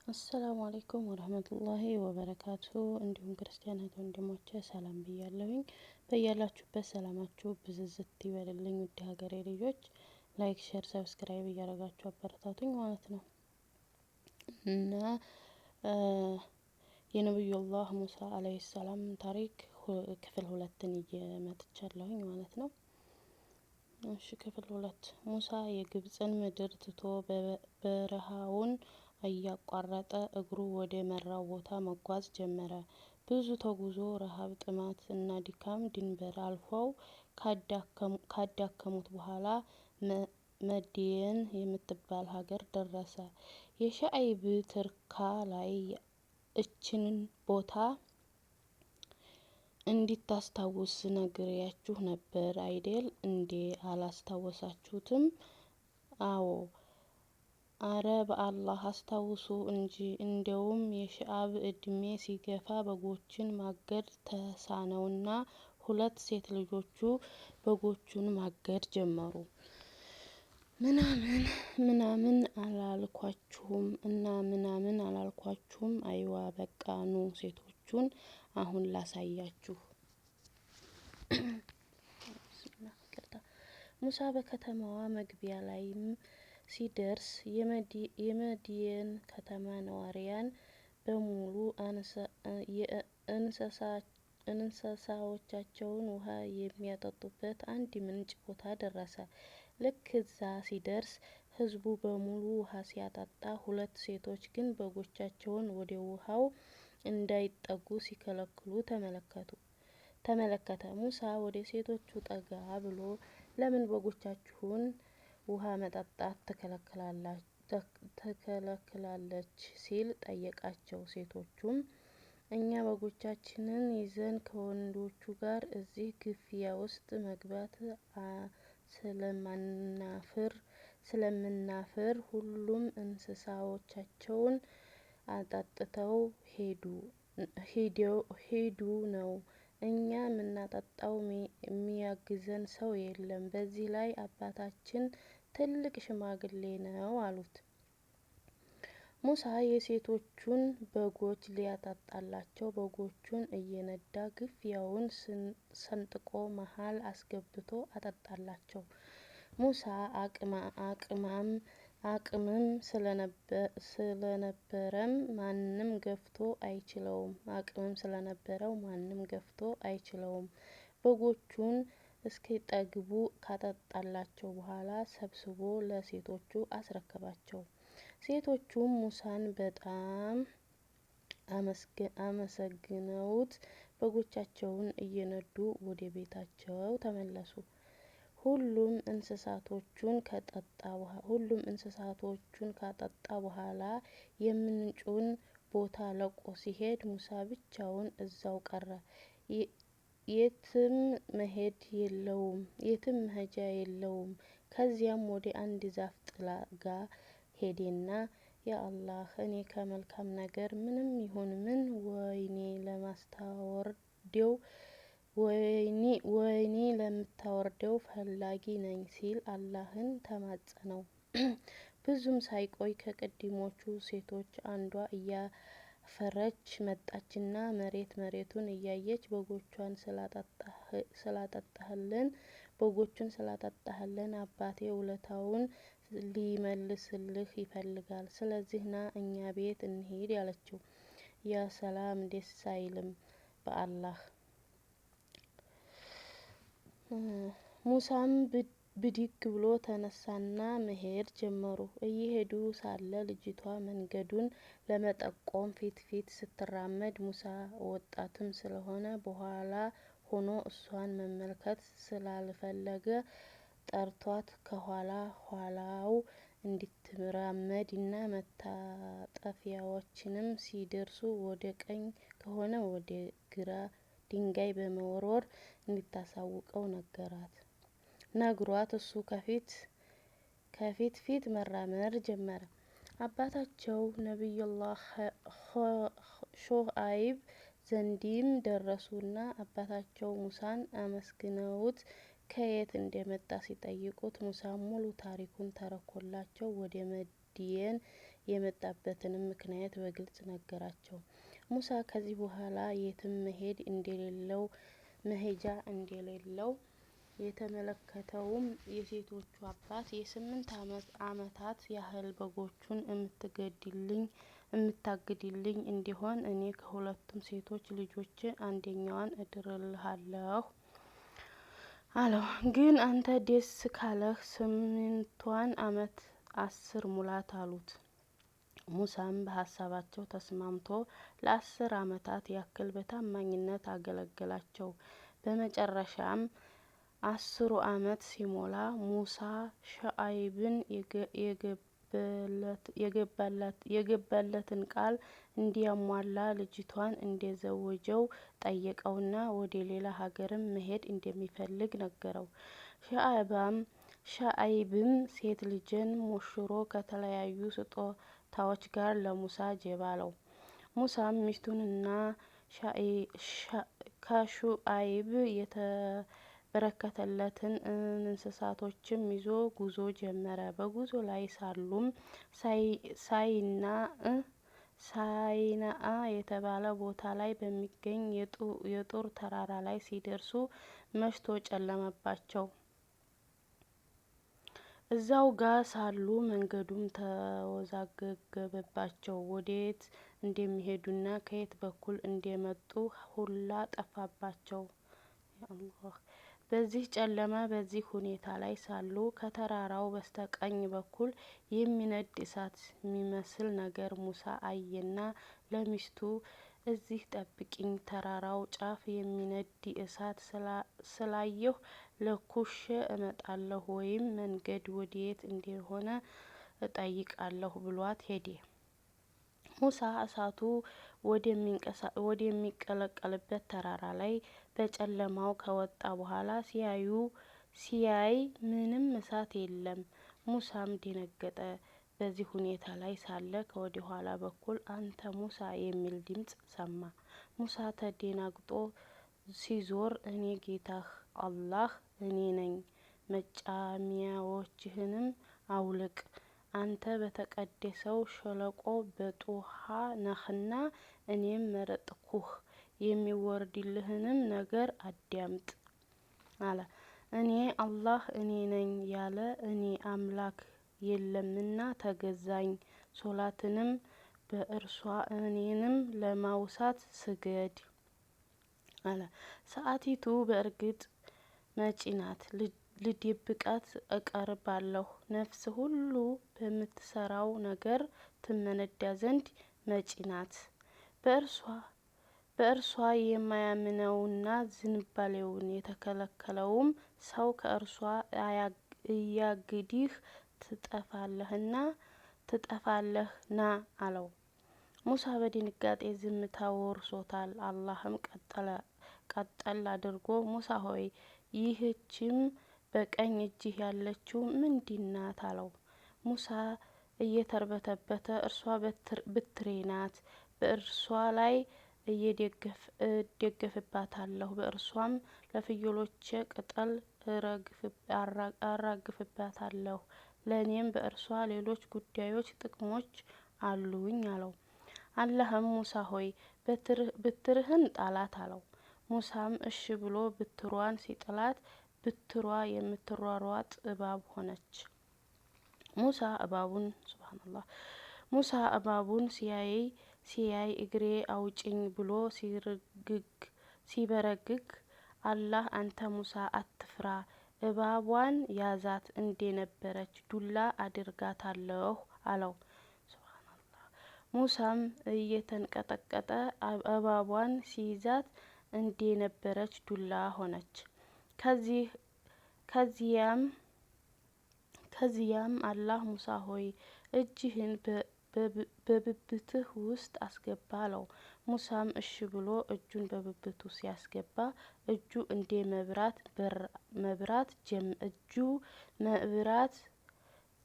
አሰላሙ አለይኩም ወራህመቱላሂ ወበረካቱ። እንዲሁም ክርስቲያን እህት ወንድሞቼ ሰላም ብያለሁኝ። በያላችሁበት ሰላማችሁ ብዝዝት ይበልልኝ። ውድ ሀገሬ ልጆች ላይክ፣ ሼር፣ ሰብስክራይብ እያደረጋችሁ አበረታቱኝ ማለት ነው እና የነብዩላህ ሙሳ አለይሂ ሰላም ታሪክ ክፍል 2ን እየመጥቻለሁኝ ማለት ነው። እሺ ክፍል 2 ሙሳ የግብጽን ምድር ትቶ በረሃውን እያቋረጠ እግሩ ወደ መራው ቦታ መጓዝ ጀመረ። ብዙ ተጉዞ ረሃብ፣ ጥማት እና ድካም ድንበር አልፈው ካዳከሙት በኋላ መድየን የምትባል ሀገር ደረሰ። የሸዓይብ ትርካ ላይ እችን ቦታ እንዲታስታውስ ነግሬያችሁ ነበር አይዴል እንዴ? አላስታወሳችሁትም? አዎ። አረ በአላህ አስታውሱ እንጂ። እንደውም የሸዓብ እድሜ ሲገፋ በጎችን ማገድ ተሳነውና 2 ሴት ልጆቹ በጎቹን ማገድ ጀመሩ። ምናምን አላልኳችሁም እና ምናምን አላልኳችሁም? አይዋ በቃ ኑ ሴቶቹን አሁን ላሳያችሁ። ሙሳ በከተማዋ መግቢያ ላይም ሲደርስ የመድየን ከተማ ነዋሪያን በሙሉ እንስሳዎቻቸውን ውሃ የሚያጠጡበት አንድ ምንጭ ቦታ ደረሰ። ልክ እዛ ሲደርስ ህዝቡ በሙሉ ውሃ ሲያጠጣ፣ 2 ሴቶች ግን በጎቻቸውን ወደ ውሃው እንዳይጠጉ ሲከለክሉ ተመለከተ። ሙሳ ወደ ሴቶቹ ጠጋ ብሎ ለምን በጎቻችሁን ውሃ መጠጣት ትከለክላለች ሲል ጠየቃቸው። ሴቶቹም እኛ በጎቻችንን ይዘን ከወንዶቹ ጋር እዚህ ግፊያ ውስጥ መግባት ስለምናፍር ሁሉም እንስሳዎቻቸውን አጠጥተው ሄዱ ነው። እኛ ምናጠጣው ሚያግዘን ሰው የለም። በዚህ ላይ አባታችን ትልቅ ሽማግሌ ነው አሉት። ሙሳ የሴቶቹን በጎች ሊያጠጣላቸው በጎቹን እየነዳ ግፊያውን ሰንጥቆ መሃል አስገብቶ አጠጣላቸው። ሙሳ አቅምም ስለነበረው ማንም ገፍቶ አይችለውም። በጎቹን እስኪጠግቡ ካጠጣላቸው በኋላ ሰብስቦ ለሴቶቹ አስረከባቸው። ሴቶቹም ሙሳን በጣም አመሰግነውት በጎቻቸውን እየነዱ ወደ ቤታቸው ተመለሱ። ሁሉም እንስሳቶቹን ካጠጣ በኋላ የምንጩን ቦታ ለቆ ሲሄድ ሙሳ ብቻውን እዛው ቀረ። የትም መሄጃ የለውም። ከዚያም ወደ አንድ ዛፍ ጥላ ጋ ሄደና ያአላህ እኔ ከመልካም ነገር ምንም ይሁን ምን ወይኔ ለምታወርደው ፈላጊ ነኝ ሲል አላህን ተማጸነው። ብዙም ሳይቆይ ከቅድሞቹ ሴቶች አንዷ እያፈረች መጣችና መሬቱን እያየች በጎቹን ስላጠጣህልን አባቴ ውለታውን ሊመልስልህ ይፈልጋል። ስለዚህ ና እኛ ቤት እንሂድ አለችው። ያ ሰላም ደስ አይልም በአላህ። ሙሳም ብድግ ብሎ ተነሳና መሄድ ጀመሩ። እየሄዱ ሳለ ልጅቷ መንገዱን ለመጠቆም ፊት ስትራመድ ሙሳ ወጣትም ስለሆነ በኋላ ሆኖ እሷን መመልከት ስላልፈለገ ጠርቷት ከኋላው እንድትራመድና መታጠፊያዎችንም ሲደርሱ ወደ ቀኝ ከሆነ ወደ ግራ ድንጋይ በመወርወር እንድታሳውቀው ነግሯት እሱ ከፊት መራመድ ጀመረ። አባታቸው ነብዩላህ ሹዐይብ ዘንድም ደረሱና አባታቸው ሙሳን አመስግነውት ከየት እንደመጣ ሲጠይቁት ሙሳ ሙሉ ታሪኩን ተርኮላቸው ወደ መድየን የመጣበትንም ምክንያት በግልጽ ነገራቸው። ሙሳ ከዚህ በኋላ የትም መሄጃ እንደሌለው የተመለከተውም የሴቶቹ አባት የ8 ዓመታት ያህል በጎቹን እምታግድልኝ እንዲሆን እኔ ከሁለቱም ሴቶች ልጆች አንደኛዋን እድርልሃለሁ አለው። ግን አንተ ደስ ካለህ 8ቷን ዓመት 10 ሙላት አሉት። ሙሳም በሀሳባቸው ተስማምቶ ለ10 ዓመታት ያክል በታማኝነት አገለገላቸው። በመጨረሻም 10ሩ ዓመት ሲሞላ ሙሳ ሹዐይብን የገባለትን ቃል እንዲያሟላ ልጅቷን እንዲያዘወጀው ጠየቀውና ወደ ሌላ ሀገርም መሄድ እንደሚፈልግ ነገረው። ሹዐይብም ሴት ልጅን ሞሽሮ ከተለያዩ ስጦታዎች ጋር ለሙሳ ጀባ አለው። ሙሳም ሚስቱንና ከሹዐይብ የተበረከተለትን እንስሳቶችም ይዞ ጉዞ ጀመረ። በጉዞ ላይ ሳሉም ሳይናአ የተባለ ቦታ ላይ በሚገኝ የጡር ተራራ ላይ ሲደርሱ መሽቶ ጨለመባቸው። እዛው ጋ ሳሉ መንገዱም ተወዛገበባቸው። ወዴት እንደሚሄዱና ከየት በኩል እንደመጡ ሁላ ጠፋባቸው። በዚህ ጨለማ በዚህ ሁኔታ ላይ ሳሉ ከተራራው በስተቀኝ በኩል የሚነድ እሳት ሚመስል ነገር ሙሳ አየና ለሚስቱ እዚህ ጠብቂኝ፣ ተራራው ጫፍ የሚነድ እሳት ስላየሁ ለኩሼ እመጣለሁ ወይም መንገድ ወዴት እንደሆነ እጠይቃለሁ ብሏት ሄደ። ሙሳ እሳቱ ወደሚቀለቀልበት ተራራ ላይ በጨለማው ከወጣ በኋላ ሲያይ ምንም እሳት የለም። ሙሳም ደነገጠ። በዚህ ሁኔታ ላይ ሳለ ከወደ ኋላ በኩል አንተ ሙሳ የሚል ድምጽ ሰማ። ሙሳ ተደናግጦ ሲዞር እኔ ጌታህ አላህ እኔ ነኝ፣ መጫሚያዎችህንም አውልቅ፣ አንተ በተቀደሰው ሸለቆ በጡሃ ነህና እኔም መረጥኩህ፣ የሚወርድልህንም ነገር አዳምጥ አለ። እኔ አላህ እኔ ነኝ ያለ እኔ አምላክ የለምና ተገዛኝ፣ ሶላትንም በእርሷ እኔንም ለማውሳት ስገድ አለ። ሰዓቲቱ በእርግጥ መጪ ናት፣ ልደብቃት እቀርባለሁ። ነፍስ ሁሉ በምትሰራው ነገር ትመነዳ ዘንድ መጪ ናት። በእርሷ የማያምነውና ዝንባሌውን የተከለከለውም ሰው ከእርሷ እያግዲህ ትጠፋለህ ና አለው። ሙሳ በድንጋጤ ዝምታ ወርሶታል። አላህም ቀጠል አድርጎ ሙሳ ሆይ ይህችም በቀኝ እጅህ ያለችው ምንድናት? አለው። ሙሳ እየተርበተበተ እርሷ በትሬ ናት፣ በእርሷ ላይ እደገፍባታለሁ፣ በእርሷም ለፍየሎቼ ቅጠል አራግፍባታለሁ፣ ለእኔም በእርሷ ሌሎች ጉዳዮች ጥቅሞች አሉኝ አለው። አላህም ሙሳ ሆይ በትርህን ጣላት አለው። ሙሳም እሺ ብሎ በትሯን ሲጥላት በትሯ የምትሯሯጥ እባብ ሆነች። ሙሳ እባቡን ሲያይ እግሬ አውጭኝ ብሎ ሲበረግግ አላህ አንተ ሙሳ አትፍራ፣ እባቧን ያዛት እንደነበረች ዱላ አደርጋታለሁ አለው። ሙሳም እየተንቀጠቀጠ እባቧን ሲይዛት እንደነበረች ዱላ ሆነች። ከዚያም አላህ ሙሳ ሆይ እጅህን በብብትህ ውስጥ አስገባ አለው። ሙሳም እሺ ብሎ እጁን በብብቱ ሲያስገባ እጁ እንደ መብራት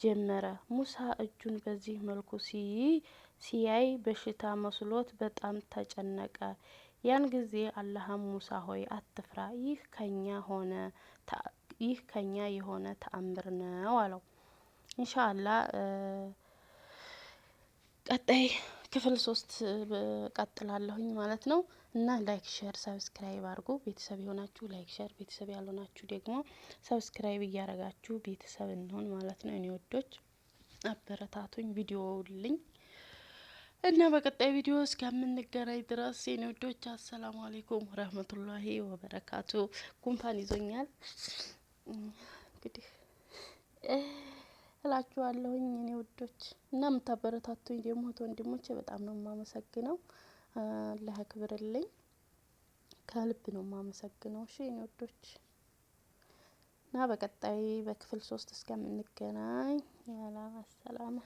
ጀመረ። ሙሳ እጁን በዚህ መልኩ ሲያይ በሽታ መስሎት በጣም ተጨነቀ። ያን ጊዜ አላህም ሙሳ ሆይ አትፍራ፣ ይህ ከኛ የሆነ ተአምር ነው አለው። ኢንሻአላህ ቀጣይ ክፍል 3 ቀጥላለሁኝ ማለት ነው። እና ላይክ ሼር ሰብስክራይብ አድርጉ። ቤተሰብ የሆናችሁ ላይክ ሼር፣ ቤተሰብ ያልሆናችሁ ደግሞ ሰብስክራይብ እያረጋችሁ ቤተሰብ እንሆን ማለት ነው። እኔ ወዶች አበረታቱኝ፣ ቪዲዮውልኝ እና በቀጣይ ቪዲዮ እስከምንገናኝ ድረስ የኔ ወዶች አሰላሙ አለይኩም ወራህመቱላሂ ወበረካቱ። ጉንፋን ይዞኛል እንግዲህ እላችኋለሁኝ እኔ ውዶች እና የምታበረታቱኝ ደግሞ ወንድሞቼ በጣም ነው የማመሰግነው። አላህ ያክብርልኝ፣ ከልብ ነው የማመሰግነው። እሺ እኔ ውዶች እና በቀጣይ በክፍል 3 እስከምንገናኝ ያላ ሰላም